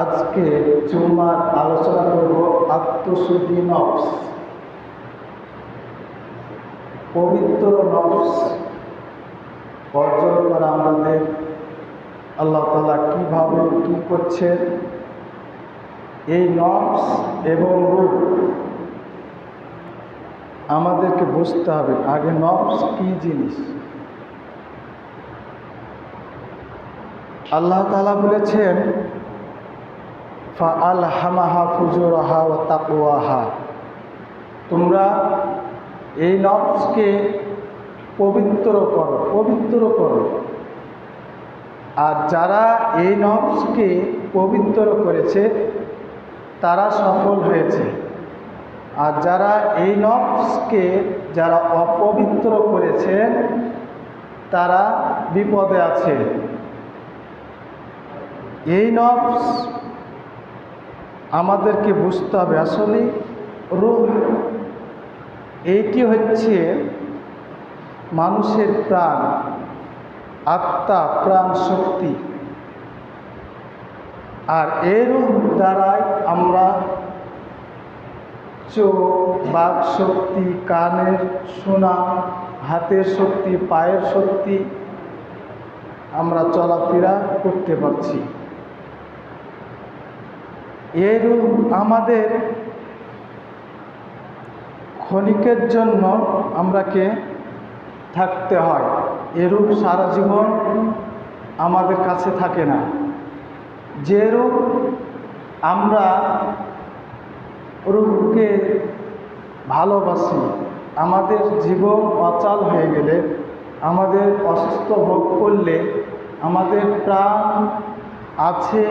আজকে জুমার আলোচনা করব আত্মশুদ্ধি নফস। পবিত্র নফস অর্জন করা আমাদের আল্লাহ তাআলা কিভাবে কি করছেন, এই নফস এবং রূহ আমাদেরকে বুঝতে হবে। আগে নফস কি জিনিস? আল্লাহ তাআলা বলেছেন ফাআলহামাহা ফুজুরাহা ওয়া তাকওয়াহা, তোমরা এই নফসকে পবিত্র করো। আর যারা এই নফসকে পবিত্র করেছে তারা সফল হয়েছে, আর যারা এই নফসকে যারা অপবিত্র করেছে তারা বিপদে আছে। এই নফস আমাদেরকে বুঝতে হবে। আসলে রূহ এইটি হচ্ছে মানুষের প্রাণ, আত্মা, প্রাণ শক্তি। আর এই রূহ দ্বারাই আমরা চোখ, বাক শক্তি, কানের শোনা, হাতের শক্তি, পায়ের শক্তি, আমরা চলাফেরা করতে পারছি। এই রূহ আমাদের ক্ষণিকের জন্য আমরাকে থাকতে হয়। এ রূহ সারা জীবন আমাদের কাছে থাকে না। যে রূহ আমরা রূহকে ভালোবাসি, আমাদের জীবন অচল হয়ে গেলে, আমাদের অসুস্থ ভোগ করলে, আমাদের প্রাণ আছে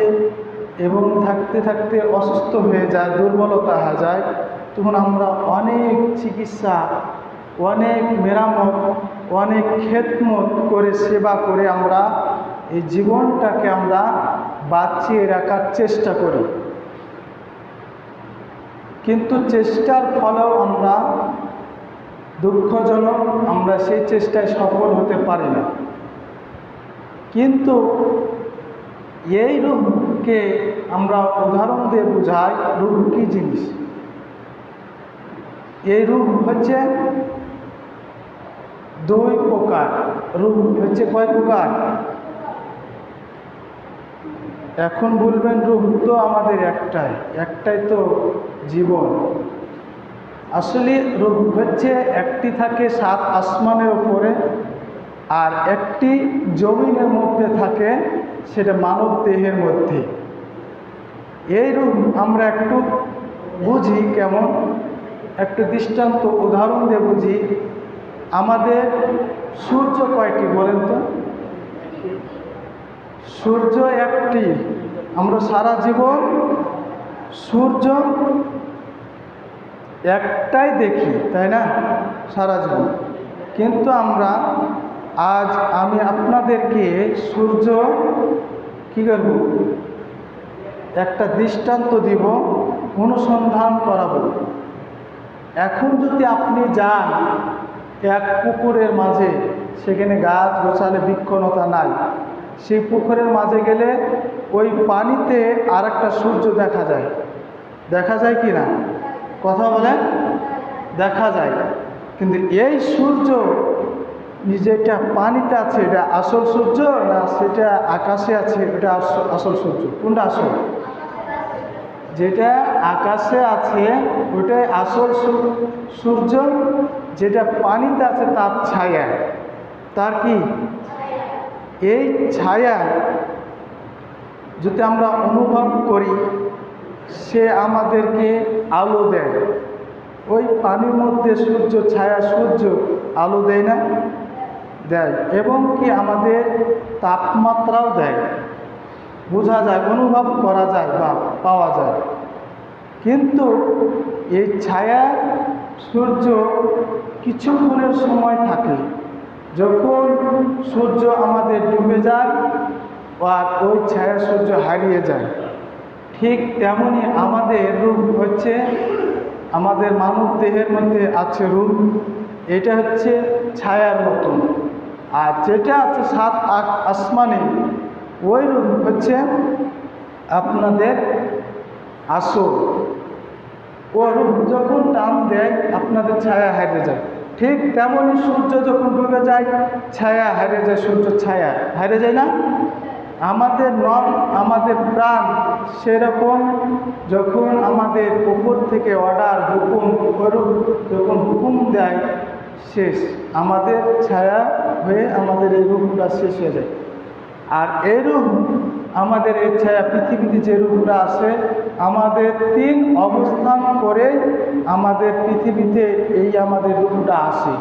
এবং থাকতে থাকতে অসুস্থ হয়ে যায়, দুর্বলতা হয়ে যায়, তখন আমরা অনেক চিকিৎসা, অনেক মেরামত, অনেক খেদমত করে, সেবা করে আমরা এই জীবনটাকে আমরা বাঁচিয়ে রাখার চেষ্টা করি। কিন্তু চেষ্টার ফলেও আমরা দুঃখজনক, আমরা সেই চেষ্টায় সফল হতে পারি না। কিন্তু এই রূহকে আমরা উদাহরণ দিয়ে বুঝাই, রূহ কি জিনিস। এই রূহ হচ্ছে দুই প্রকার। রূহ হচ্ছে কয় প্রকার? এখন বলবেন রূহ তো আমাদের একটাই তো জীবন। আসলে রূহ হচ্ছে একটি থাকে 7 আসমানের উপরে, আর একটি জমিনের মধ্যে থাকে, সেটা মানব দেহের মধ্যে। এই রূহ আমরা একটু বুঝি কেমন, একটু দৃষ্টান্ত উদাহরণ দিয়ে বুঝি। আমাদের সূর্য কয়টি বলেন তো? সূর্য একটি। আমরা সারা জীবন সূর্য একটাই দেখি, তাই না? সারা জীবন। কিন্তু আমি আপনাদেরকে সূর্য কী করব, একটা দৃষ্টান্ত দিব, অনুসন্ধান করাবো। এখন যদি আপনি যান এক পুকুরের মাঝে, সেখানে গাছ গোছালে বৃক্ষলতা নাই, সেই পুকুরের মাঝে গেলে ওই পানিতে আর একটা সূর্য দেখা যায় কি না? কথা বলেন, দেখা যায়। কিন্তু এই সূর্য যেটা পানিতে আছে এটা আসল সূর্য, না সেটা আকাশে আছে এটা আসল সূর্য? কোনটা আসল? যেটা আকাশে আছে ওটাই আসল সূর্য, যেটা পানিতে আছে তার ছায়া। তার কি? এই ছায়া যদি আমরা অনুভব করি, সে আমাদেরকে আলো দেয়। ওই পানির মধ্যে সূর্য ছায়া, সূর্য আলো দেয় না? দেয়। এবং কি আমাদের তাপমাত্রাও দেয়, বোঝা যায়, অনুভব করা যায় বা পাওয়া যায়। কিন্তু এই ছায়া সূর্য কিছুক্ষণের সময় থাকে, যখন সূর্য আমাদের ডুবে যায় আর ওই ছায়া সূর্য হারিয়ে যায়। ঠিক তেমনই আমাদের রূহ হচ্ছে, আমাদের মানব দেহের মধ্যে আছে রূহ, এটা হচ্ছে ছায়ার মতন। আর যেটা আছে 7 আসমানে, ওই রূহ হচ্ছে আপনাদের আসর, ও রূপ যখন টান দেয় আপনাদের ছায়া হারিয়ে যায়। ঠিক তেমনই সূর্য যখন ডুবে যায় ছায়া হারিয়ে যায়, সূর্য ছায়া হারিয়ে যায় না? আমাদের আমাদের প্রাণ সেরকম, যখন আমাদের উপর থেকে অর্ডার হুকুম যখন হুকুম দেয় শেষ, আমাদের ছায়া হয়ে আমাদের এই রূপটা শেষ হয়ে যায়। আর এরূপ আমাদের এই ছায়া পৃথিবীতে যে রূপটা আসে, আমাদের 3 অবস্থান করে আমাদের পৃথিবীতে এই আমাদের রূপটা আসে।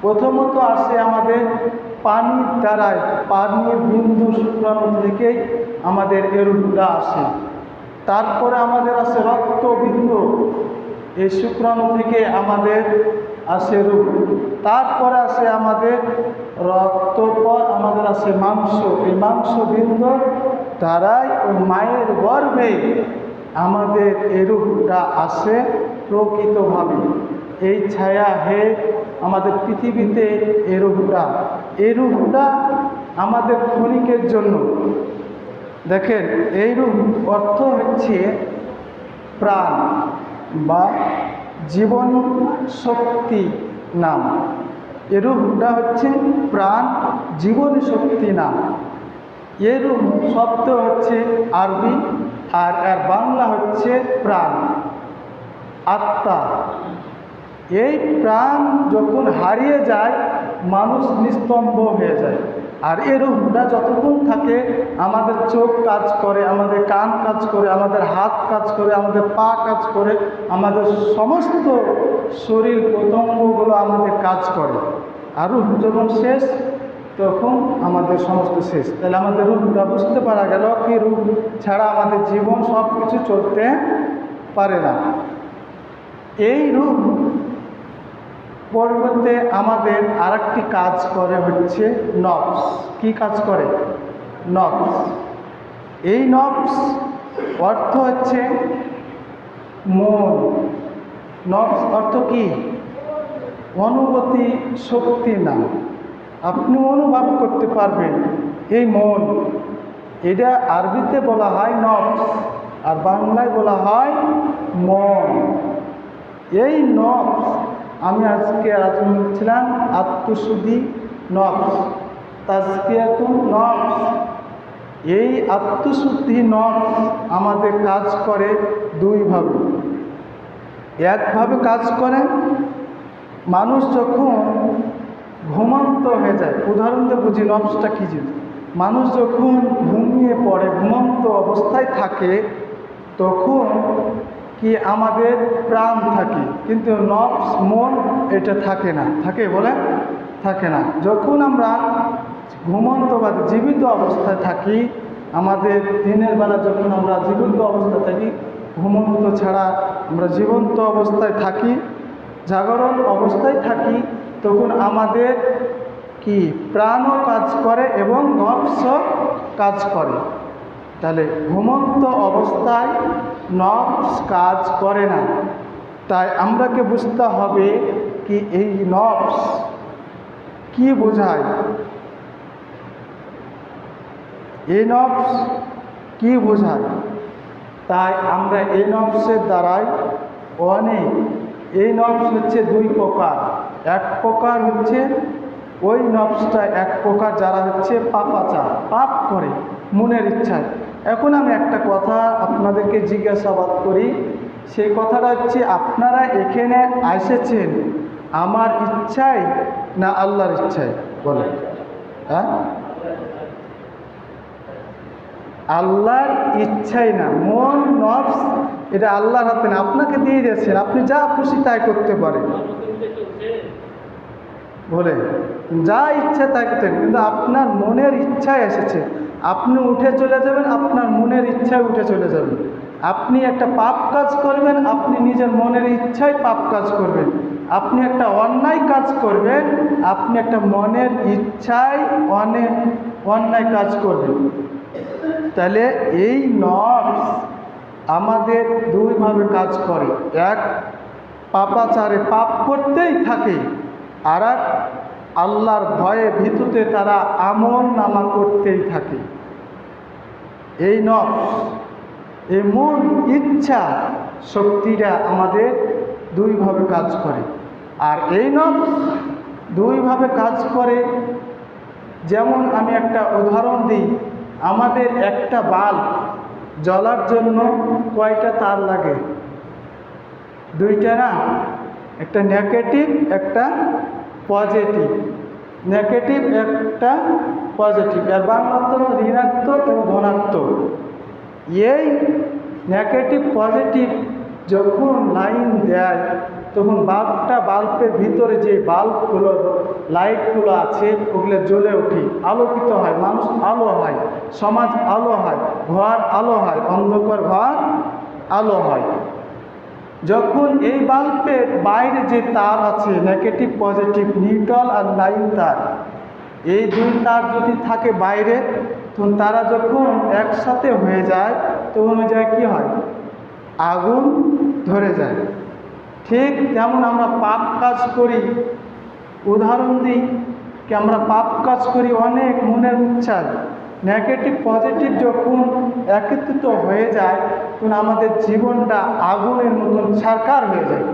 প্রথমত আসে আমাদের পানির দ্বারায়, পানির বিন্দু শুক্রাণু থেকেই আমাদের এই রূপটা আসে। তারপরে আমাদের আসে রক্তবিন্দু, এই শুক্রাণু থেকে আমাদের আসে রূপ। তারপরে আসে আমাদের রক্ত, পর আমাদের আসে মাংস। এই মাংসবিন্দুর দ্বারাই ওই মায়ের গর্ভে আমাদের এই রূপটা আসে প্রকৃতভাবে। এই ছায়া হে আমাদের পৃথিবীতে এই রূপটা আমাদের ক্ষণিকের জন্য। দেখেন, এই রূপ অর্থ হচ্ছে প্রাণ বা জীবন শক্তি নাম। এর রূপটা হচ্ছে প্রাণ, জীবন শক্তি নাম। এর রূপ শব্দ হচ্ছে আরবি, আর এর বাংলা হচ্ছে প্রাণ, আত্মা। এই প্রাণ যখন হারিয়ে যায় মানুষ নিস্তম্ভ হয়ে যায়। আর এর রূপটা যতক্ষণ থাকে আমাদের চোখ কাজ করে, আমাদের কান কাজ করে, আমাদের হাত কাজ করে, আমাদের পা কাজ করে, আমাদের সমস্ত শরীর প্রত্যঙ্গগুলো আমাদের কাজ করে। আর রূপ যখন শেষ তখন আমাদের সমস্ত শেষ। তাহলে আমাদের রূপটা বুঝতে পারা গেল কি রূপ ছাড়া আমাদের জীবন সব কিছু চলতে পারে না। এই রূপ পরিবর্তে আমাদের আরেকটি কাজ করে হচ্ছে নফস। কি কাজ করে? নফস। এই নফস অর্থ হচ্ছে মন। নফস অর্থ কি? অনুভূতি শক্তি নাম। আপনি অনুভব করতে পারবেন এই মন। এটা আরবিতে বলা হয় নফস, আর বাংলায় বলা হয় মন। এই নফস আমি আজকে আলোচনা করছিলাম আত্মশুদ্ধি নফস, তাজকিয়াতুন নফস। এই আত্মশুদ্ধি নফস আমাদের কাজ করে দুইভাবে। একভাবে কাজ করে মানুষ যখন ঘুমন্ত হয়ে যায়, উদাহরণ দিয়ে বুঝি নফসটা কী জিনিস। মানুষ যখন ঘুমিয়ে পড়ে, ঘুমন্ত অবস্থায় থাকে, তখন কি আমাদের প্রাণ থাকে, কিন্তু নফস মন এটা থাকে না। থাকে বলে? থাকে না। যখন আমরা ঘুমন্ত বা জীবিত অবস্থায় থাকি, আমাদের দিনের বেলা যখন আমরা জীবিত অবস্থায় থাকি, ঘুমন্ত ছাড়া আমরা জীবন্ত অবস্থায় থাকি, জাগরণ অবস্থায় থাকি, তখন আমাদের কি প্রাণও কাজ করে এবং নফসও কাজ করে। তাহলে ঘুমন্ত অবস্থায় নফস কাজ করে না। তাই আমরাকে বুঝতে হবে কি এই নফস কি বোঝায়, এই নফস কি বোঝায়। তাই আমরা এই নফসের দ্বারাই অনেক, এই নফস হচ্ছে 2 প্রকার। এক প্রকার হচ্ছে ওই নফসটা, এক প্রকার যারা হচ্ছে পাপাচার, পাপ করে মনের ইচ্ছায়। এখন আমি একটা কথা আপনাদেরকে জিজ্ঞাসাবাদ করি, সেই কথাটা হচ্ছে আপনারা এখানে এসেছেন আমার ইচ্ছায় না আল্লাহর ইচ্ছায়? বলেন। হ্যাঁ, আল্লাহর ইচ্ছাই না। মন নফস এটা আল্লাহর হাতে না, আপনাকে দিয়ে দিয়েছেন, আপনি যা খুশি তাই করতে পারেন। বলে যা ইচ্ছা তাই করতে, কিন্তু আপনার মনের ইচ্ছায় এসেছে। আপনি উঠে চলে যাবেন, আপনার মনের ইচ্ছায় উঠে চলে যাবেন। আপনি একটা পাপ কাজ করবেন, আপনি নিজের মনের ইচ্ছায় পাপ কাজ করবেন। আপনি একটা অন্যায় কাজ করবেন, আপনি একটা মনের ইচ্ছায় অন্যায় কাজ করবেন। তাহলে এই নফস আমাদের 2 ভাবে কাজ করে। এক, পাপাচারে পাপ করতেই থাকে, আর এক আল্লাহর ভয়ে ভীতুতে তারা আমল নামা করতেই থাকে। এই নফস এই মন ইচ্ছা শক্তিটা আমাদের দুইভাবে কাজ করে। আর এই নফস দুইভাবে কাজ করে। যেমন আমি একটা উদাহরণ দিই, আমাদের একটা বাল্ব জ্বলার জন্য কয়টা তার লাগে? দুইটা না? একটা নেগেটিভ, একটা পজিটিভ। নেগেটিভ একটা পজিটিভ, আর বাংলা তো ঋণাত্মক এবং ধনাত্মক। এই নেগেটিভ পজিটিভ যখন লাইন দেয় তখন বাল্বের ভিতরে যে বাল্বগুলো লাইটগুলো আছে ওগুলো জ্বলে ওঠে, আলোকিত হয়, মানুষ আলো হয়, সমাজ আলো হয়, ঘর আলো হয়, অন্ধকার ঘর আলো হয়। যখন এই বাল্বের বাইরে যে তার আছে নেগেটিভ পজিটিভ, নিউট্রাল আর লাইন তার, এই দুই তার যদি থাকে বাইরে, তখন তারা যখন একসাথে হয়ে যায় তখন ওই জায়গায় কী হয়? আগুন ধরে যায়। ঠিক তেমন আমরা পাপ কাজ করি। উদাহরণ দিই কি, আমরা পাপ কাজ করি অনেক মনের ইচ্ছায়। নেগেটিভ পজিটিভ যখন একত্রিত হয়ে যায় তখন আমাদের জীবনটা আগুনের মতন ছারকার হয়ে যায়।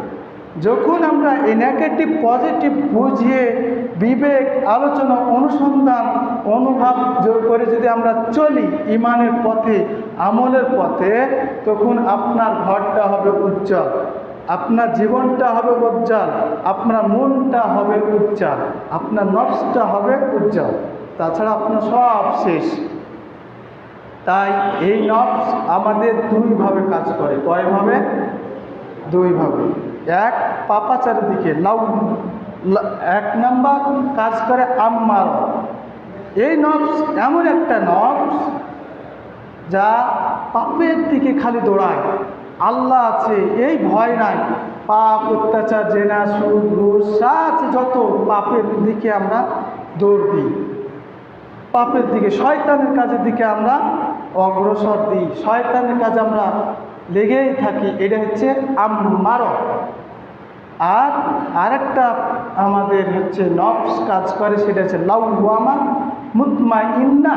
যখন আমরা এই নেগেটিভ পজিটিভ বুঝিয়ে বিবেক আলোচনা অনুসন্ধান অনুভব করে যদি আমরা চলি ইমানের পথে, আমলের পথে, তখন আপনার ঘরটা হবে উজ্জ্বল, আপনার জীবনটা হবে উজ্জ্বল, আপনার মনটা হবে উজ্জ্বল, আপনার নফসটা হবে উজ্জ্বল। তাছাড়া আপনার সব শেষ। তাই এই নফস আমাদের দুইভাবে কাজ করে। কয়ভাবে? দুইভাবে। এক, পাপাচারের দিকে এক নাম্বার কাজ করে আম্মার। এই নফস এমন একটা নফস যা পাপের দিকে খালি দৌড়ায়। আল্লাহ আছে এই ভয় নাই, পাপ, অত্যাচার, জেনা, সুদ, ঘুষ, যত পাপের দিকে আমরা দৌড় দিই, পাপের দিকে, শয়তানের কাজের দিকে আমরা অগ্রসর দিই, শয়তানের কাজে আমরা লেগেই থাকি। এটা হচ্ছে আম্মার। আর আরেকটা আমাদের হচ্ছে নফস কাজ করে, সেটা হচ্ছে লাওয়ামা মুতমাইন্না।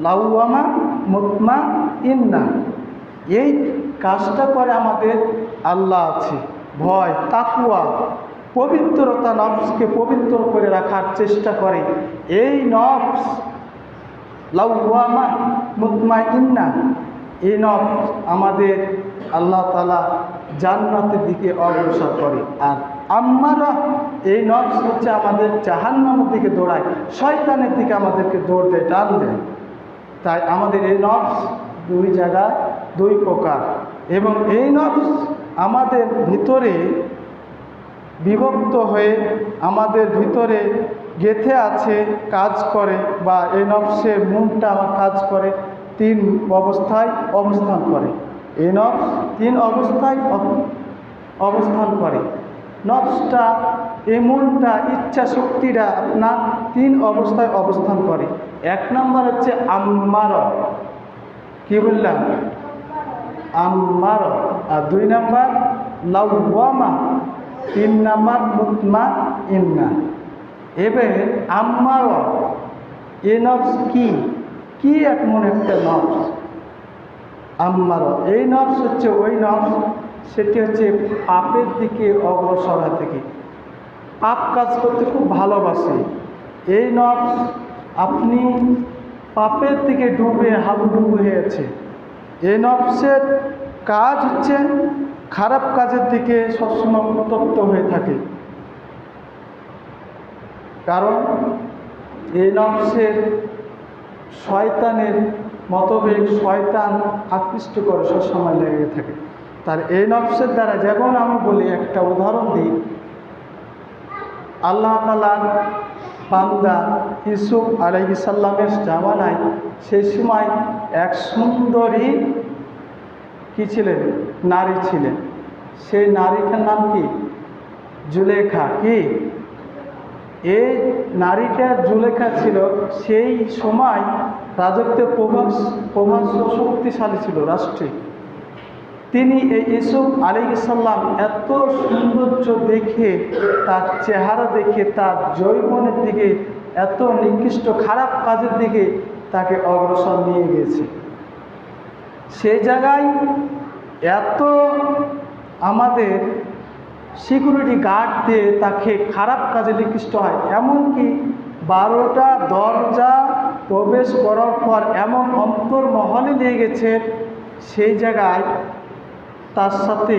লাওয়ামা মুতমাইন্না, এই কাজটা করে আমাদের আল্লাহ আছে, ভয়, তাকওয়া, পবিত্রতা, নফসকে পবিত্র করে রাখার চেষ্টা করে। এই নফস লাওয়ামা মুতমাইন্না, এই নফস আমাদের আল্লাহ তাআলা জান্নাতের দিকে অগ্রসর করে। আর আম্মারা, এই নফস হচ্ছে আমাদের জাহান্নামের দিকে দৌড়ায়, শয়তানের দিকে আমাদেরকে দৌড় দেয়, টান দেয়। তাই আমাদের এই নফস দুই জায়গায় দুই প্রকার, এবং এই নফস আমাদের ভিতরে বিভক্ত হয়ে আমাদের ভিতরে গেঁথে আছে, কাজ করে, বা এই নফসের মনটা আমার কাজ করে তিন অবস্থায় অবস্থান করে। এই নফস তিন অবস্থায় অবস্থান করে। নফসটা, এই মনটা, ইচ্ছা শক্তিটা আপনার তিন অবস্থায় অবস্থান করে। এক নম্বর হচ্ছে আম্মার, কি বললাম? আম্মার। আর দুই নম্বর লাওয়ামা, তিন নম্বর মুতমাইন্না। এবার আম্মার, এই নফস কি এমন একটা নফস? আম্মার, এই নফস হচ্ছে ওই নফস, সেটি হচ্ছে পাপের দিকে অগ্রসর থেকে, পাপ কাজ করতে খুব ভালোবাসে। এই নফস আপনি পাপের দিকে ডুবে হাবুডুবু হয়েছে। এই নফসের কাজ হচ্ছে খারাপ কাজের দিকে সবসময় উত্তপ্ত হয়ে থাকে। কারণ এই নফসের শয়তানের মতভেদ, শয়তান আকৃষ্ট করে সবসময় লেগে থাকে। তার এই নফসের দ্বারা, যেমন আমি বলি, একটা উদাহরণ দিই, আল্লাহ তাআলার বান্দা ইউসুফ আলাইহিস সালামের জামানায় সেই সময় এক সুন্দরী কি ছিলেন? নারী ছিলেন। সেই নারীটার নাম কি? জুলেখা। কি এই নারীটা জুলেখা ছিল। সেই সময় রাজত্বের প্রভাব শক্তিশালী ছিল রাষ্ট্রে। তিনি এই ইউসুফ আলাইহিস সালাম এত সৌন্দর্য দেখে, তার চেহারা দেখে, তার যৌবনের দিকে, এত নিকৃষ্ট খারাপ কাজের দিকে তাকে অগ্রসর নিয়ে গিয়েছে। সেই জায়গায় এত আমাদের সিকিউরিটি গার্ড দিয়ে তাকে খারাপ কাজে নিকৃষ্ট হয়। এমনকি 12টা দরজা প্রবেশ করার পর এমন অন্তর্মহলে নিয়ে গেছে, সেই জায়গায় তার সাথে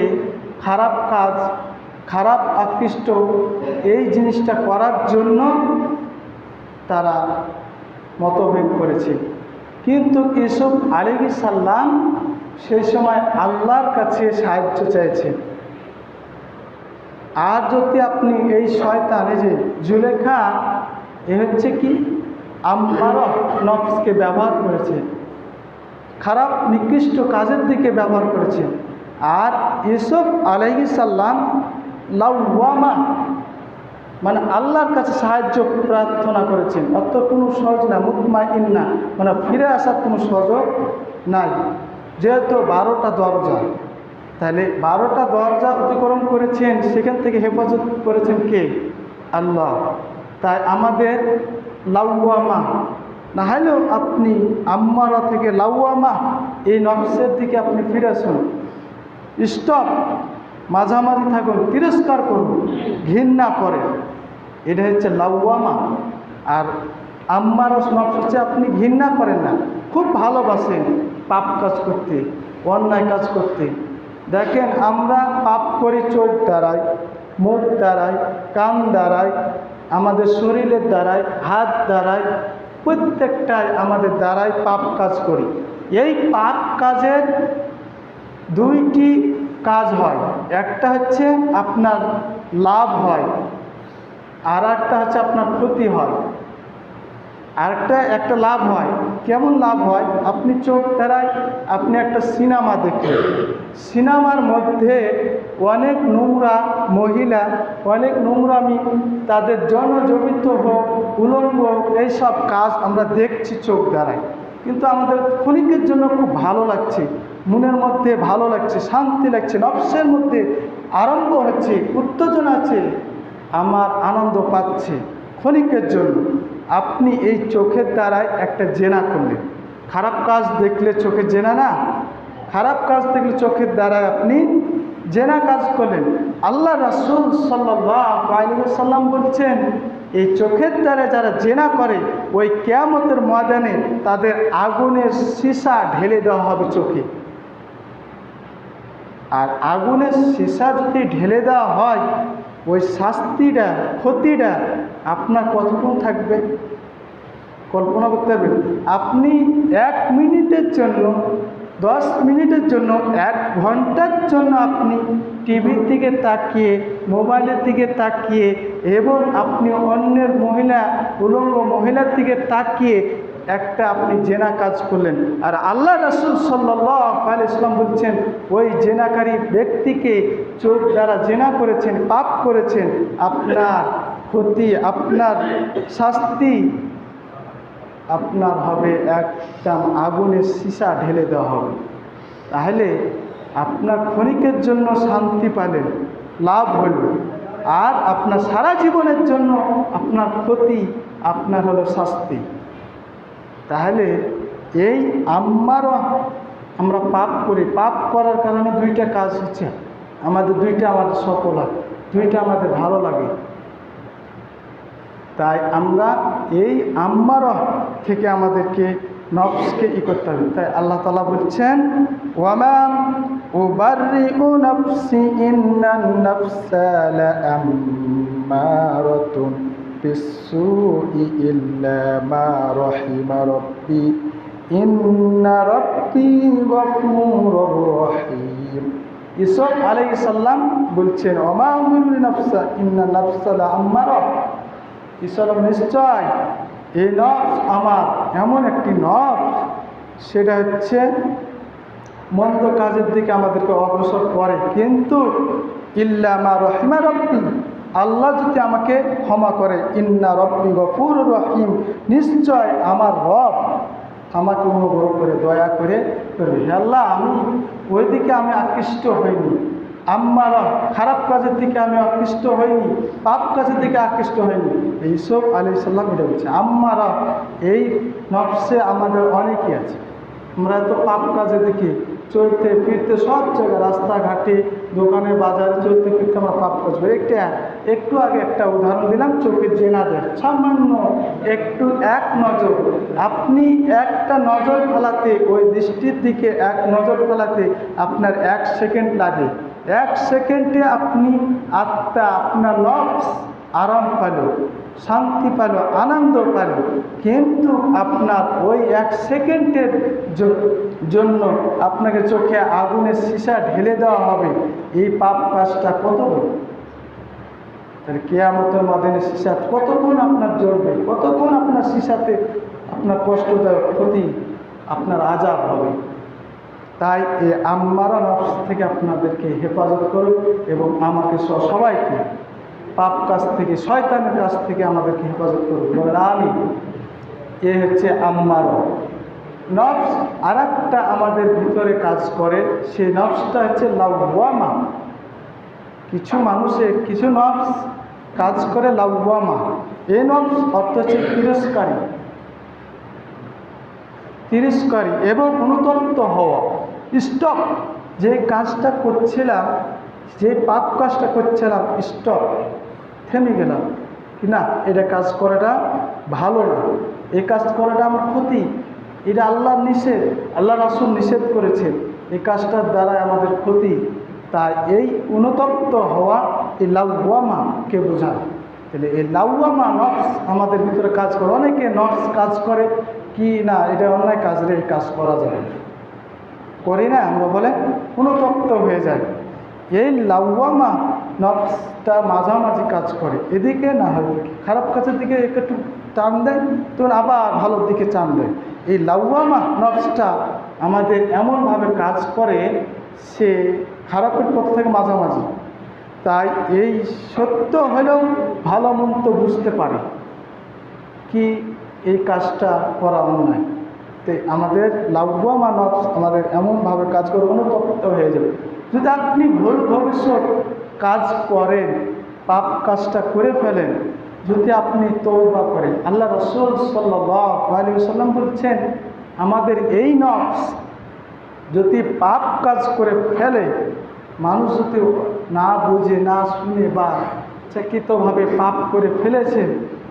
খারাপ কাজ, খারাপ আকৃষ্ট এই জিনিসটা করার জন্য তারা মতভেদ করেছে। কিন্তু ইউসুফ আলাইহিস সালাম সেই সময় আল্লাহর কাছে সাহায্য চাইছেন। আর যদি আপনি এই শয়তান, এই যে জুলেখা, এ হচ্ছে কি আম্মারা নফসকে ব্যবহার করেছে, খারাপ নিকৃষ্ট কাজের দিকে ব্যবহার করেছে। আর ইউসুফ আলাইহিস সালাম লাওয়ামা মানে আল্লাহর কাছে সাহায্য প্রার্থনা করেছেন। অত কোনো সহজ না, মুতমাইন্না মানে ফিরে আসার কোনো সুযোগ নাই। যেহেতু 12টা দরজা, তাহলে 12টা দরজা অতিক্রম করেছেন, সেখান থেকে হেফাজত করেছেন কে? আল্লাহ। তাই আমাদের লাওয়ামা না হলেও আপনি আম্মারা থেকে লাওয়ামা এই নফসের দিকে আপনি ফিরে আসুন। স্টপ, মাঝামাঝি থাকুন, তিরস্কার করুন, ঘৃণা করেন। এটা হচ্ছে লাওয়ামা। আর আম্মারা নফস হচ্ছে আপনি ঘৃণা করেন না, খুব ভালোবাসেন পাপ কাজ করতে, অন্যায় কাজ করতে। দেখেন আমরা পাপ করি চোখ দ্বারায়, মুখ দ্বারায়, কান দ্বারায়, আমাদের শরীরের দ্বারায়, হাত দ্বারায়, প্রত্যেকটাই আমাদের দ্বারাই পাপ কাজ করি। এই পাপ কাজের দুইটি কাজ হয়, একটা হচ্ছে আপনার লাভ হয়, আর একটা হচ্ছে আপনার ক্ষতি হয়। একটা লাভ হয়, কেমন লাভ হয়? আপনি চোখ দ্বারায় আপনি একটা সিনেমা দেখলেন, সিনেমার মধ্যে অনেক নোংরা মহিলা, অনেক নোংরামি, তাদের জনজীবিত হোক, উলঙ্গ, এইসব কাজ আমরা দেখছি চোখ দ্বারায়। কিন্তু আমাদের ক্ষণিকের জন্য খুব ভালো লাগছে, মনের মধ্যে ভালো লাগছে, শান্তি লাগছে, নফসের মধ্যে আরম্ভ হচ্ছে, উত্তেজনা আছে, আমার আনন্দ পাচ্ছে ক্ষণিকের জন্য। আপনি এই চোখের দ্বারায় একটা জেনা করলেন। খারাপ কাজ দেখলে চোখের জেনা না, খারাপ কাজ দেখলে চোখের দ্বারায় আপনি জেনা কাজ করলেন। আল্লাহ রাসূল সাল্লাল্লাহু আলাইহি ওয়াসাল্লাম বলছেন, এই চোখের দ্বারা যারা জেনা করে, ওই কিয়ামতের ময়দানে তাদের আগুনের সীসা ঢেলে দেওয়া হবে চোখে। আর আগুনের সীসা যদি ঢেলে দেওয়া হয়, ওই শাস্তিটা, ক্ষতিটা আপনার কতক্ষণ থাকবে কল্পনা করতে পারবেন? আপনি 1 মিনিটের জন্য, 10 মিনিটের জন্য, 1 ঘন্টার জন্য আপনি টিভির দিকে তাকিয়ে, মোবাইলের দিকে তাকিয়ে, এবং আপনি অন্যের মহিলা, উলঙ্গ মহিলার দিকে তাকিয়ে একটা আপনি জেনা কাজ করলেন। আর আল্লাহ রাসূল সাল্লাল্লাহু আলাইহি ওয়াসাল্লাম বলছেন, ওই জেনাকারী ব্যক্তিকে চোখ দ্বারা জেনা করেছেন, পাপ করেছেন, আপনার ক্ষতি, আপনার শাস্তি আপনার হবে একটা আগুনের সীসা ঢেলে দেওয়া হবে। তাহলে আপনার ক্ষণিকের জন্য শান্তি পেলেন, লাভ হল, আর আপনার সারা জীবনের জন্য আপনার ক্ষতি, আপনার হলো শাস্তি। তাহলে এই আমরা পাপ করি, পাপ করার কারণে দুইটা কাজ হচ্ছে আমাদের, আমাদের সফল হয়, আমাদের ভালো লাগে। তাই আমরা এই আম্মারা থেকে আমাদেরকে নফসকে করতে হবে। তাই আল্লাহ তাআলা বলছেন, ওয়ামা উবাররিউ নাফসি ইন্নান নাফসা লাআম্মারাতুন বিসসুই ইল্লা মা রাহিমা রাব্বি ইন্না রাব্বি গফুরুর রহিম। ইউসুফ আলাইহিস সালাম বলছেন, ওয়ামা উবাররিউ নাফসা ইন্নান নাফসা লাআম্মারা, ঈশ্বর নিশ্চয় এই নফস আমার এমন একটি নফস, সেটা হচ্ছে মন্দ কাজের দিকে আমাদেরকে অগ্রসর করে। কিন্তু ইল্লা মা রাহিমা রাব্বি, আল্লাহ যদি আমাকে ক্ষমা করে, ইন্না রাব্বি গফুরুর রহিম, নিশ্চয় আমার রব আমাকে অনুগ্রহ করে, দয়া করে করবে। হে আল্লাহ, আমি ওই দিকে আমি আকৃষ্ট হইনি, আম্মারা খারাপ কাজের দিকে আমি আকৃষ্ট হইনি, পাপ কাজের দিকে আকৃষ্ট হইনি। ইউসুফ আলাইহিস সালাম এটা বলছে। আম্মারা এই নফসে আমাদের অনেকই আছে, আমরা তো পাপ কাজে দেখি, চলতে ফিরতে সব জায়গায়, রাস্তাঘাটে, দোকানে, বাজারে চলতে ফিরতে আমরা পাপ কাজ করি। একটু আগে একটা উদাহরণ দিলাম, চোখের জেনাদের সামান্য একটু এক নজর, আপনি একটা নজর ফেলাতে, ওই দৃষ্টির দিকে এক নজর ফেলাতে আপনার 1 সেকেন্ড লাগে। 1 সেকেন্ডে আপনি আত্মা, আপনার নফস আরাম পেল, শান্তি পেল, আনন্দ পেল। কিন্তু আপনার ওই 1 সেকেন্ডের জন্য আপনাকে চোখে আগুনের সীসা ঢেলে দেওয়া হবে। এই পাপ কাজটা কত বড়! তাহলে কিয়ামতের ময়দানে সীসা কতক্ষণ আপনার জ্বলবে, কতক্ষণ আপনার সীসাতে আপনার কষ্টদায়ক ক্ষতি, আপনার আযাব হবে। তাই এই আম্মারা নফস থেকে আপনাদেরকে হেফাজত করুন এবং আমাকে সবাইকে পাপ কাজ থেকে, শয়তানের কাছ থেকে আমাদেরকে হেফাজত করুন। বলেন আমিন। এ হচ্ছে আম্মারা নফস। আর একটা আমাদের ভিতরে কাজ করে, সেই নফসটা হচ্ছে লাওয়ামা। কিছু মানুষের কিছু নফস কাজ করে লাওয়ামা। এই নফস অর্থ হচ্ছে তিরস্কারী এবং অনুতপ্ত হওয়া। স্টপ, যে কাজটা করছিলাম, যে পাপ কাজটা করছিলাম, স্টপ, থেমে গেলাম, কি না, এটা কাজ করাটা ভালো না, এই কাজ করাটা আমার ক্ষতি, এটা আল্লাহর নিষেধ, আল্লাহ রাসূল নিষেধ করেছেন, এই কাজটার দ্বারা আমাদের ক্ষতি। তাই এই অনুতপ্ত হওয়া, এই লাওয়ামাকে বোঝায়। তাহলে এই লাওয়ামা নফস আমাদের ভিতরে কাজ করে। অনেকে নফস কাজ করে কি না, এটা অন্যায় কাজ রে, এই কাজ করা যায়, করি না আমরা বলে অনুতপ্ত হয়ে যায়। এই লাওয়ামা নফসটা মাঝামাঝি কাজ করে, এদিকে না হয় খারাপ কাজের দিকে একটু টান দেয়, তখন আবার ভালোর দিকে টান দেয়। এই লাওয়ামা নফসটা আমাদের এমনভাবে কাজ করে, সে খারাপের পথ থেকে মাঝামাঝি। তাই এই সত্য হলেও ভালো মন্দ বুঝতে পারে কি এই কাজটা করা অন্যায়। তো আমাদের লাওয়ামা নফস আমাদের এমনভাবে কাজ করে, অনুতপ্ত হয়ে যাবে। যদি আপনি ভুল ভবিষ্যৎ কাজ করেন, পাপ কাজটা করে ফেলেন, যদি আপনি তওবা করেন, আল্লাহ রাসূল সাল্লাল্লাহু আলাইহি ওয়াসাল্লাম বলছেন, আমাদের এই নফস যদি পাপ কাজ করে ফেলে, মানুষ যদি না বুঝে, না শুনে বা ইচ্ছাকৃতভাবে পাপ করে ফেলেছেন,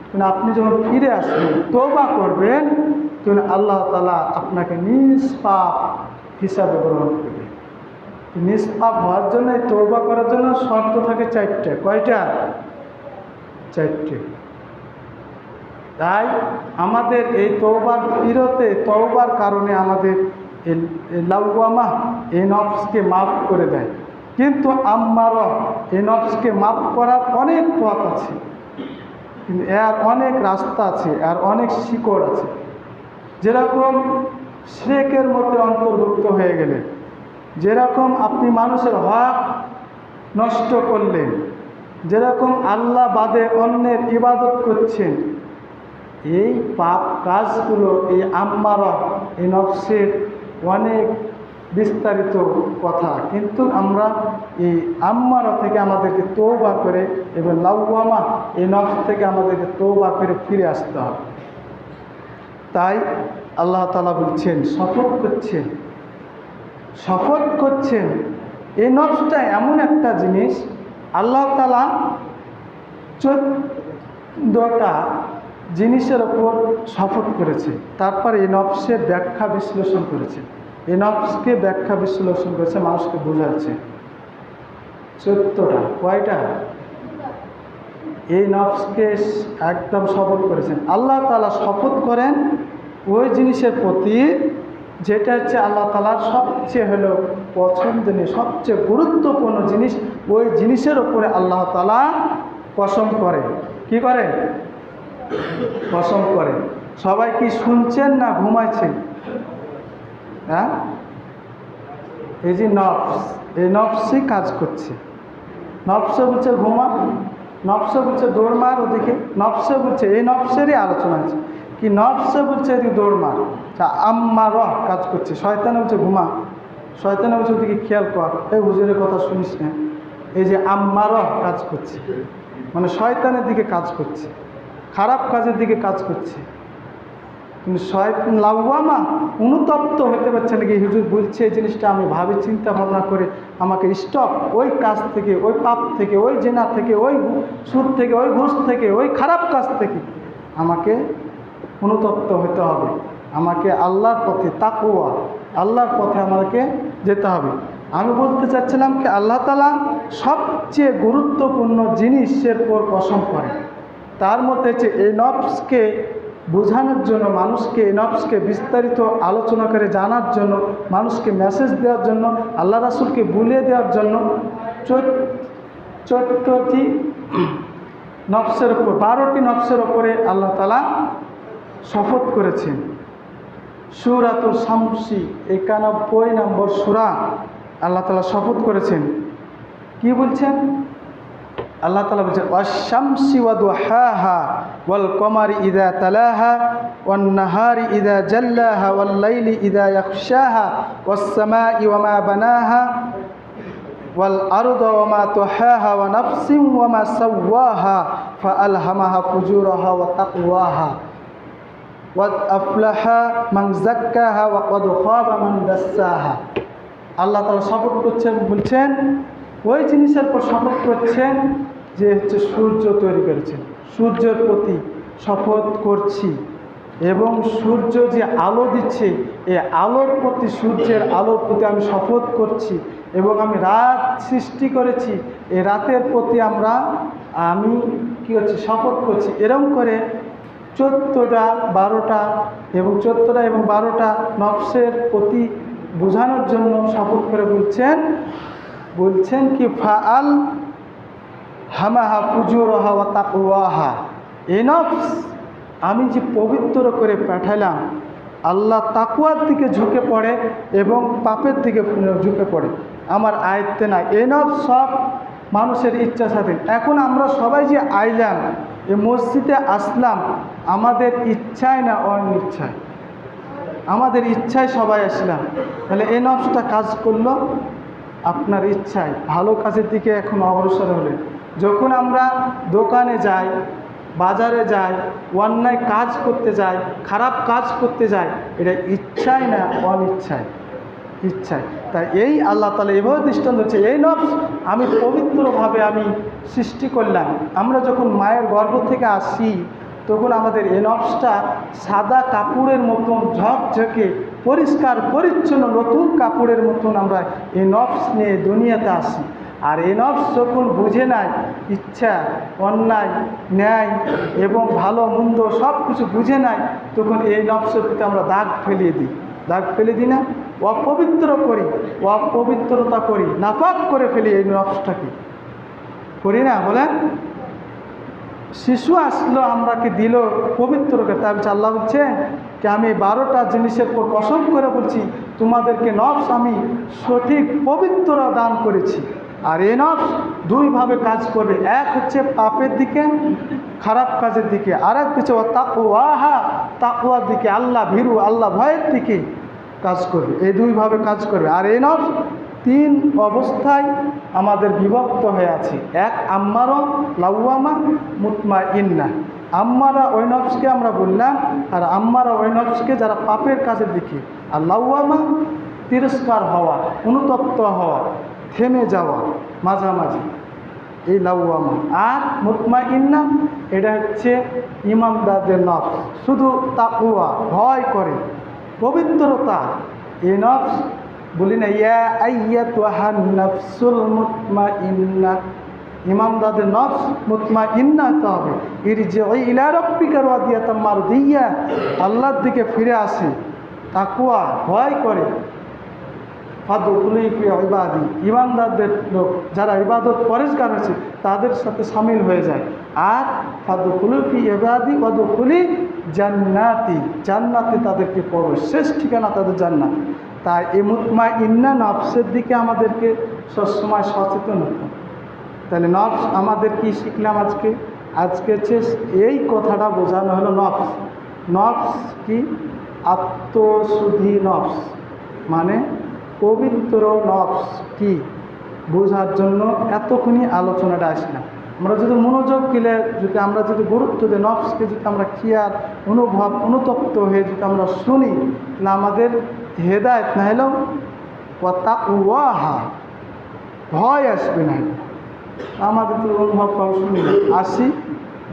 কিন্তু আপনি যখন ফিরে আসবেন, তওবা করবেন, তখন আল্লাহ তাআলা আপনাকে নিষ্পাপ হিসাবে গ্রহণ করবে। নিষ্পাপ হওয়ার জন্য, তওবা করার জন্য শর্ত থাকে 4টে। কয়টা? 4টে। তাই আমাদের এই তওবার কারণে আমাদের এই লাওয়ামা, এই নফসকে মাফ করে দেয়। কিন্তু আম্মারা, এই নফসকে মাফ করার অনেক পথ আছে, কিন্তু এর অনেক রাস্তা আছে, এর অনেক শিকড় আছে। যেরকম শিরকের মধ্যে অন্তর্ভুক্ত হয়ে গেলে, যেরকম আপনি মানুষের হক নষ্ট করলেন, যেরকম আল্লাহ বাদে অন্যের ইবাদত করছেন, এই পাপ কাজগুলো, এই আম্মারা, এই নফসের অনেক বিস্তারিত কথা। কিন্তু আমরা এই আম্মারা থেকে আমাদেরকে তওবা করে, এবং লাওয়ামা এই নফস থেকে আমাদেরকে তওবা করে ফিরে আসতে হবে। তাই আল্লাহ তাআলা বলছেন, শপথ করছেন, এই নফসটা এমন একটা জিনিস, আল্লাহ তাআলা 14টা জিনিসের ওপর শপথ করেছে। তারপর এই নফসের ব্যাখ্যা বিশ্লেষণ করেছে, এই নফসকে ব্যাখ্যা বিশ্লেষণ করেছে, মানুষকে বোঝাচ্ছে। 14টা। কয়টা? এই নফসকে একদম শপথ করেছেন। আল্লাহ তাআলা শপথ করেন ওই জিনিসের প্রতি যেটা হচ্ছে আল্লাহ তাআলার সবচেয়ে হলো পছন্দনীয়, সবচেয়ে গুরুত্বপূর্ণ জিনিস, ওই জিনিসের উপরে আল্লাহ তাআলা কসম করেন। কি করেন? কসম করেন। সবাই কি শুনছেন না ঘুমাচ্ছেন? হ্যাঁ, এই যে নফস, এই নফসই কাজ করছে। নফসে বলছে ঘুমা, নফসে বলছে দৌড় মার ওদিকে, নফসে বলছে, এই নফসেরই আলোচনা আছে কি, নফসে বলছে এদিকে দৌড় মার, আম্মারা কাজ করছে। শয়তানে বলছে ঘুমা, শয়তানে বলছে ওদিকে খেয়াল কর, এই হুজুরের কথা শুনিস না। এই যে আম্মারা কাজ করছে, মানে শয়তানের দিকে কাজ করছে, খারাপ কাজের দিকে কাজ করছে। কিন্তু শয়তান লাওয়ামা, অনুতপ্ত হতে পারছে নাকি হুজুর বলছে এই জিনিসটা আমি ভাবে চিন্তা ভাবনা করে আমাকে স্টপ, ওই কাজ থেকে, ওই পাপ থেকে, ওই জেনা থেকে, ওই সুদ থেকে, ওই ঘুষ থেকে, ওই খারাপ কাজ থেকে আমাকে অনুতপ্ত হতে হবে। আমাকে আল্লাহর পথে তাকওয়া, আল্লাহর পথে আমাকে যেতে হবে। আমি বলতে চাচ্ছিলাম কি আল্লাহ তাআলা সবচেয়ে গুরুত্বপূর্ণ জিনিসের উপর কসম করে। তার মধ্যে হচ্ছে এই নফসকে বোঝানোর জন্য, মানুষকে এই নফসকে বিস্তারিত আলোচনা করে জানার জন্য, মানুষকে মেসেজ দেওয়ার জন্য, আল্লাহ রাসূলকে বুলিয়ে দেওয়ার জন্য 14টি নফসের উপর, 12টি নফসের উপরে আল্লাহ তাআলা শপথ করেছেন। সূরাতুল শামসি 91 নম্বর সূরা আল্লাহ তাআলা শপথ করেছেন। কি বলছেন? আল্লাহ তাআলা বলছেন ওয়াশ-শামসি ওয়া দুহাহা ওয়াল কমারি ইযা তালাহা ওয়ান নাহারি ইযা জাল্লাহা ওয়াল লাইলি ইযা ইয়াগশাহা ওয়াস সামাই ওয়া মা বানাহা ওয়াল আরদা ওয়া মা তুহাহা ওয়া নাফসিন ওয়া মা সাওয়াহা ফাআলহামাহা ফুজুরাহা ওয়া তাকওয়াহা ওয়াদ আফলাহা মান যাক্কাহা ওয়া ক্বাদ খাবা মান দাসসাহা। আল্লাহ তাআলা শপথ করছেন, বলছেন ওই জিনিসের পর শপথ করছেন যে হচ্ছে সূর্য তৈরি করেছেন। সূর্যের প্রতি শপথ করছি, এবং সূর্য যে আলো দিচ্ছে এই আলোর প্রতি, সূর্যের আলোর প্রতি আমি শপথ করছি, এবং আমি রাত সৃষ্টি করেছি, এই রাতের প্রতি আমি কি হচ্ছে শপথ করছি। এরকম করে 14টা 12টা এবং 14টা এবং 12টা নফসের প্রতি বোঝানোর জন্য শপথ করে বলছেন কি ফাআল হামাহা ফুজুরাহা ওয়া তাকওয়াহা। এই নফস আমি যে পবিত্র করে পাঠালাম, আল্লাহ তাকওয়ার দিকে ঝুঁকে পড়ে এবং পাপের দিকে ঝুঁকে পড়ে, আমার আয়ত্তে নাই। এই নফস সব মানুষের ইচ্ছা স্বাধীন। এখন আমরা সবাই যে আইলাম, এই মসজিদে আসলাম আমাদের ইচ্ছায় না অনিচ্ছায়? আমাদের ইচ্ছায় সবাই আসলাম, তাহলে এই নফসটা কাজ করলো আপনার ইচ্ছায়, ভালো কাজের দিকে এখন অগ্রসর হলেন। যখন আমরা দোকানে যাই, বাজারে যাই, অন্যায় কাজ করতে যাই, খারাপ কাজ করতে যাই, এটা ইচ্ছায় না অনিচ্ছায়? ইচ্ছায়। তাই এই আল্লাহ তাআলা এভাবে দৃষ্টান্ত হচ্ছে, এই নফস আমি পবিত্রভাবে আমি সৃষ্টি করলাম। আমরা যখন মায়ের গর্ভ থেকে আসি তখন আমাদের এই নফসটা সাদা কাপড়ের মতন ঝকঝকে পরিষ্কার পরিচ্ছন্ন নতুন কাপড়ের মতন আমরা এই নফস নিয়ে দুনিয়াতে আসি। আর এই নফস যখন বুঝে নেয় ইচ্ছা, অন্যায়, ন্যায় এবং ভালো মন্দ সব কিছু বুঝে নেয়, তখন এই নফসের প্রতি আমরা দাগ ফেলিয়ে দিই না? অপবিত্রতা করি, নাপাক করে ফেলি এই নফসটাকে, করি না? বলেন, শিশু আসলো আমরাকে দিল পবিত্রকে, তাই আল্লাহ বলছেন কি আমি 12টা জিনিসের পর কসম করে বলছি তোমাদেরকে নফস আমি সঠিক পবিত্র দান করেছি। আর এই নফস দুইভাবে কাজ করবে, এক হচ্ছে পাপের দিকে, খারাপ কাজের দিকে, আর এক হচ্ছে তাকওয়াহা, তাকওয়ার দিকে, আল্লাহ ভীরু, আল্লাহ ভয়ের দিকে কাজ করবে। এই দুইভাবে কাজ করবে। আর এই নফস 3 অবস্থায় আমাদের বিভক্ত হয়ে আছে। এক আম্মারা, লাওয়ামা, মুতমাইন্না। আম্মারা ওই নফসকে আমরা বললাম, আর আম্মারা ওই নফসকে যারা পাপের কাজের দিকে, আর লাওয়ামা তিরস্কার হওয়া, অনুতপ্ত হওয়া, থেমে যাওয়া মাঝামাঝি, এই লাওয়ামা। আর মুতমাইন্না এটা হচ্ছে ইমানদারদের নফস, শুধু তাকওয়া, ভয় করে, পবিত্রতা। এই নফস বলি না ইয়া আইয়াতুহান নাফসুল মুতমাইন্না, ইমানদারদের নফস মুতমাইন্না হতে হবে। ইরজিই ইলা রাব্বিকা রাদিয়াতাম মারদিয়া, আল্লাহর দিকে ফিরে আসে, তাকওয়া, ভয় করে। ফাদখুলি ফি ইবাদি, ইমানদারদের লোক যারা ইবাদত পরেজগার হয়েছে তাদের সাথে শামিল হয়ে যায়। আর ফাদখুলি ফি ইবাদি ওয়াদখুলি জান্নাতি, জান্নাতে তাদেরকে প্রবেশ, শেষ ঠিকানা তাদের জান্নাত। তাই এই মুতমাইন্না নফসের দিকে আমাদেরকে সবসময় সচেতন হতে। তাহলে নফস আমাদের কি শিখলাম আজকে? হচ্ছে এই কথাটা বোঝানো হলো নফস। নফস কি? আত্মশুদ্ধি নফস, মানে পবিত্র নফস কি বোঝার জন্য এতক্ষণই আলোচনাটা আসলাম। আমরা যদি মনোযোগ দিলে, যদি আমরা যদি গুরুত্ব দিই, নফসকে যদি আমরা খেয়াল অনুতপ্ত হয়ে যদি আমরা শুনি, তাহলে আমাদের হেদায়েত না হলেও তাকওয়াহা, ভয় আসবে না। আমাদের তো অনুভব পাওয়া শুনি আসি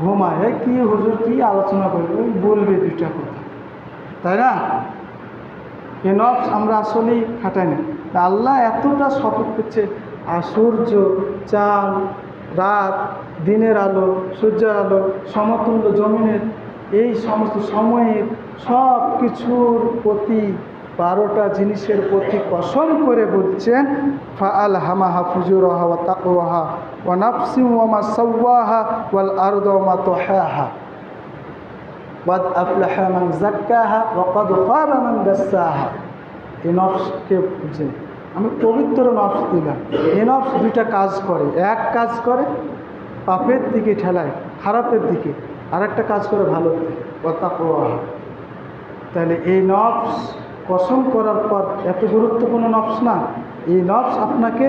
ঘুমায়, কি হুজুর কি আলোচনা করবে, বলবে দুইটা কথা, তাই না? এ নফস আমরা আসলেই খাটাই না। তা আল্লাহ এতটা শপথ করছে, আর সূর্য, চাঁদ, রাত, দিনের আলো, সূর্যের আলো, সমতুল্য জমিনের এই সমস্ত সময়ের সব কিছুর প্রতি, 12টা জিনিসের প্রতি কসম করে বলছেন, ফাআলহামাহা ফুজুরাহা ওয়া তাকওয়াহা ওয়া নাফসিন ওয়া মা সাওয়াহা ওয়াল আরদা ওয়া মা তাহাহা ওয়াদ আফলাহা মান যাক্কাহা ওয়া ক্বাদ খাবা মান দাসসাহা। এই নফসকে বুঝে আমি পবিত্র নফস দিলাম। এই নফস দুইটা কাজ করে, এক কাজ করে পাপের দিকে ঠেলায়, খারাপের দিকে, আর একটা কাজ করে ভালোর দিকে, ওয়া তাকওয়াহা। তাহলে এই নফস কসম করার পর, এত গুরুত্বপূর্ণ নফস না, এই নফস আপনাকে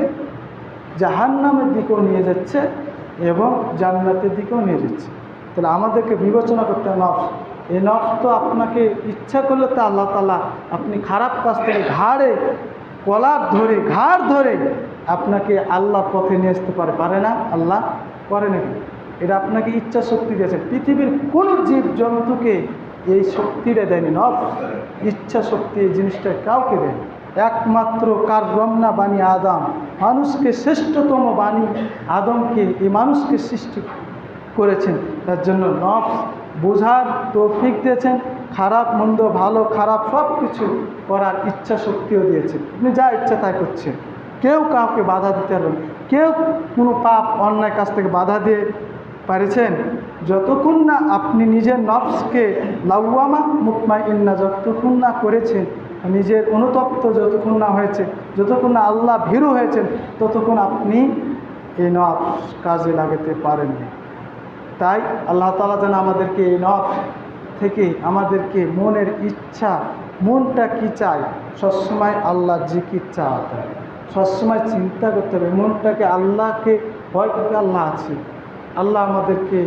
জাহান্নামের দিকেও নিয়ে যাচ্ছে এবং জান্নাতের দিকেও নিয়ে যাচ্ছে। তাহলে আমাদেরকে বিবেচনা করতে হবে নফস। এই নফস তো আপনাকে ইচ্ছা করলে তো আল্লাহ তাআলা আপনি খারাপ কাজ থেকে ঘাড় ধরে আপনাকে আল্লাহর পথে নিয়ে আসতে পারে না? আল্লাহ করে নাকি? এটা আপনাকে ইচ্ছা শক্তি দিয়েছে। পৃথিবীর কোনো জীব জন্তুকে এই শক্তিটা দেয়নি নফস, ইচ্ছা শক্তি এই জিনিসটা কাউকে দেয়নি। একমাত্র কার রমনা বাণী আদম, মানুষকে শ্রেষ্ঠতম বাণী আদমকে, এই মানুষকে সৃষ্টি করেছেন। তার জন্য নফস বোঝার তৌফিক দিয়েছেন, খারাপ মন্দ ভালো খারাপ সব কিছু করার ইচ্ছা শক্তিও দিয়েছেন। আপনি যা ইচ্ছা তাই করছেন, কেউ কাউকে বাধা দিতে পারবেন, কেউ কোনো পাপ অন্যায় কাজ থেকে বাধা দিয়ে পারেছেন? যতক্ষণ না আপনি নিজের নফসকে লাওয়ামা মুতমাইন্না যতক্ষণ না করেছেন, নিজের অনুতপ্ত যতক্ষণ না হয়েছে, যতক্ষণ না আল্লাহ ভীরু হয়েছেন, ততক্ষণ আপনি এই নফস কাজে লাগাতে পারেননি। তাই আল্লাহ তাআলা যেন আমাদেরকে এই নফস থেকে আমাদেরকে মনের ইচ্ছা, মনটা কি চায়, সবসময় আল্লাহ জিকির চাওয়াতে হবে, সবসময় চিন্তা করতে হবে, মনটাকে আল্লাহকে ভয় করতে, আল্লাহ আছে, আল্লাহ আমাদেরকে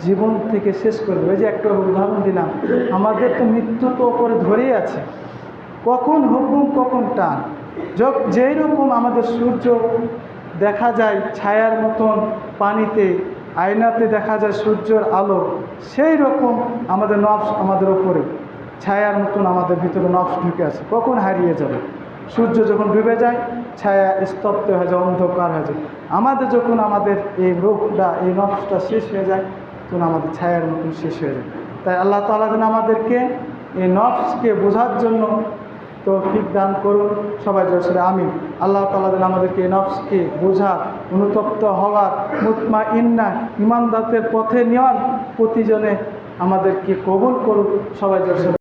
জীবন থেকে শেষ করে দেবে। যে একটা উদাহরণ দিলাম, আমাদের তো মৃত্যু তো ওপরে ধরেই আছে, কখন হুকুম কখন টান। যেই রকম আমাদের সূর্য দেখা যায় ছায়ার মতন পানিতে, আয়নাতে দেখা যায় সূর্যের আলো, সেই রকম আমাদের নফস আমাদের ওপরে ছায়ার মতন আমাদের ভিতরে নফস ঢুকে আছে, কখন হারিয়ে যাবে। সূর্য যখন ডুবে যায়, ছায়া স্তব্ধ হয়ে যায়, অন্ধকার হয়ে যায়। আমাদের যখন আমাদের এই রূপটা, এই নফসটা শেষ হয়ে যায়, তখন আমাদের ছায়ার মতন শেষ হয়ে যায়। তাই আল্লাহ তাআলা যেন আমাদেরকে এই নফসকে বোঝার জন্য তৌফিক দান করুন। সবাই জোরে আমিন। আল্লাহ তাআলা যেন আমাদেরকে এই নফসকে বোঝার, অনুতপ্ত হওয়ার, মুতমাইন্না ইমানদারদের পথে নেওয়ার প্রতিজনে আমাদেরকে কবুল করুন। সবাই জোরে